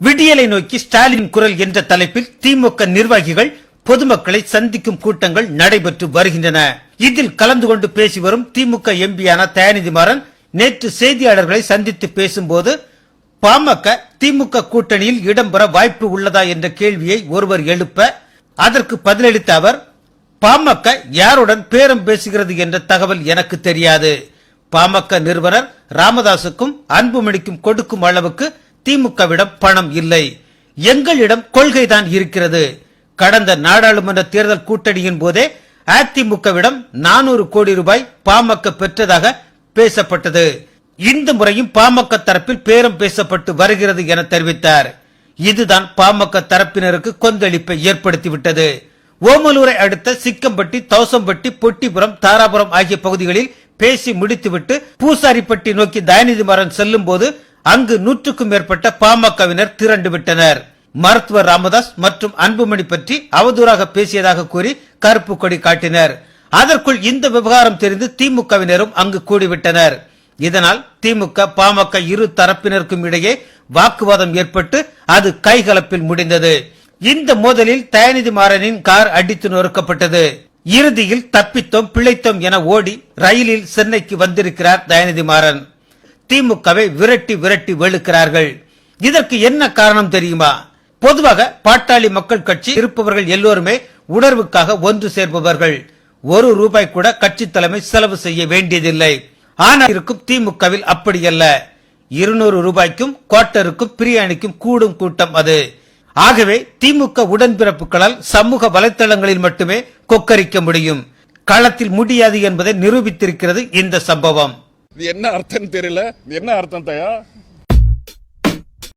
விடியலை நோக்கி ஸ்டாலின் குரல் என்ற தலைப்பில் திமுக நிர்வாகிகள் பொதுமக்களை சந்திக்கும் கூட்டங்கள் நடைபெற்று வருகின்றன. இதில் கலந்து கொண்டு பேசி வரும் திமுக எம்பியான தயாநிதி மாறன் நேற்று செய்தியாளர்களை சந்தித்து பேசும்போது பாமக திமுக கூட்டணியில் இடம்பெற வாய்ப்பு உள்ளதா என்ற கேள்வியை ஒருவர் எழுப்ப அதற்கு பதிலளித்த அவர், பாமக யாருடன் பேரம் பேசுகிறது என்ற தகவல் எனக்கு தெரியாது. பாமக நிறுவனர் ராமதாசுக்கும் அன்புமணிக்கும் கொடுக்கும் அளவுக்கு திமுகவிடம் பணம் இல்லை. எங்களிடம் கொள்கைதான் இருக்கிறது. கடந்த நாடாளுமன்ற தேர்தல் கூட்டணியின் போதே அதிமுகவிடம் 400 கோடி ரூபாய் பாமக பெற்றதாக பேசப்பட்டது. இந்த முறையும் பாமக தரப்பில் பேரம் பேசப்பட்டு வருகிறது என தெரிவித்தார். இதுதான் பாமக தரப்பினருக்கு கொந்தளிப்பை ஏற்படுத்திவிட்டது. ஓமலூரை அடுத்த சிக்கம்பட்டி, தௌசம்பட்டி, பொட்டிபுரம், தாராபுரம் ஆகிய பகுதிகளில் பேசி முடித்துவிட்டு பூசாரிப்பட்டி நோக்கி தயாநிதி மாறன் செல்லும் போது அங்கு 100க்கும் மேற்பட்ட பாமகவினர் திரண்டு விட்டனர். மருத்துவர் ராமதாஸ் மற்றும் அன்புமணி பற்றி அவதூறாக பேசியதாக கூறி கருப்பு கொடி காட்டினர். அதற்குள் இந்த விவகாரம் தெரிந்து திமுகவினரும் அங்கு கூடிவிட்டனர். இதனால் திமுக பாமக இரு தரப்பினருக்கும் இடையே வாக்குவாதம் ஏற்பட்டு அது கைகலப்பில் முடிந்தது. இந்த மோதலில் தயாநிதி மாறனின் கார் அடித்து நொறுக்கப்பட்டது. இறுதியில் தப்பித்தோம் பிழைத்தோம் என ஓடி ரயிலில் சென்னைக்கு வந்திருக்கிறார் தயாநிதி மாறன். திமுகவை விரட்டி விரட்டி வெளுக்கிறார்கள். இதற்கு என்ன காரணம் தெரியுமா? பொதுவாக பாட்டாளி மக்கள் கட்சி இருப்பவர்கள் எல்லோருமே உணர்வுக்காக ஒன்று சேர்ப்பவர்கள். 1 ரூபாய் கூட கட்சி தலைமை செலவு செய்ய வேண்டியதில்லை. ஆனால் இருக்கும் திமுகவில் அப்படியல்ல. 200 ரூபாய்க்கும் குவார்ட்டருக்கும் பிரியாணிக்கும் கூடும் கூட்டம் அது. ஆகவே திமுக உடன்பிறப்புகளால் சமூக வலைத்தளங்களில் மட்டுமே கொக்கரிக்க முடியும். களத்தில் முடியாது என்பதை நிரூபித்திருக்கிறது இந்த சம்பவம். இது என்ன அர்த்தம் தெரியல. என்ன அர்த்தம் தயா?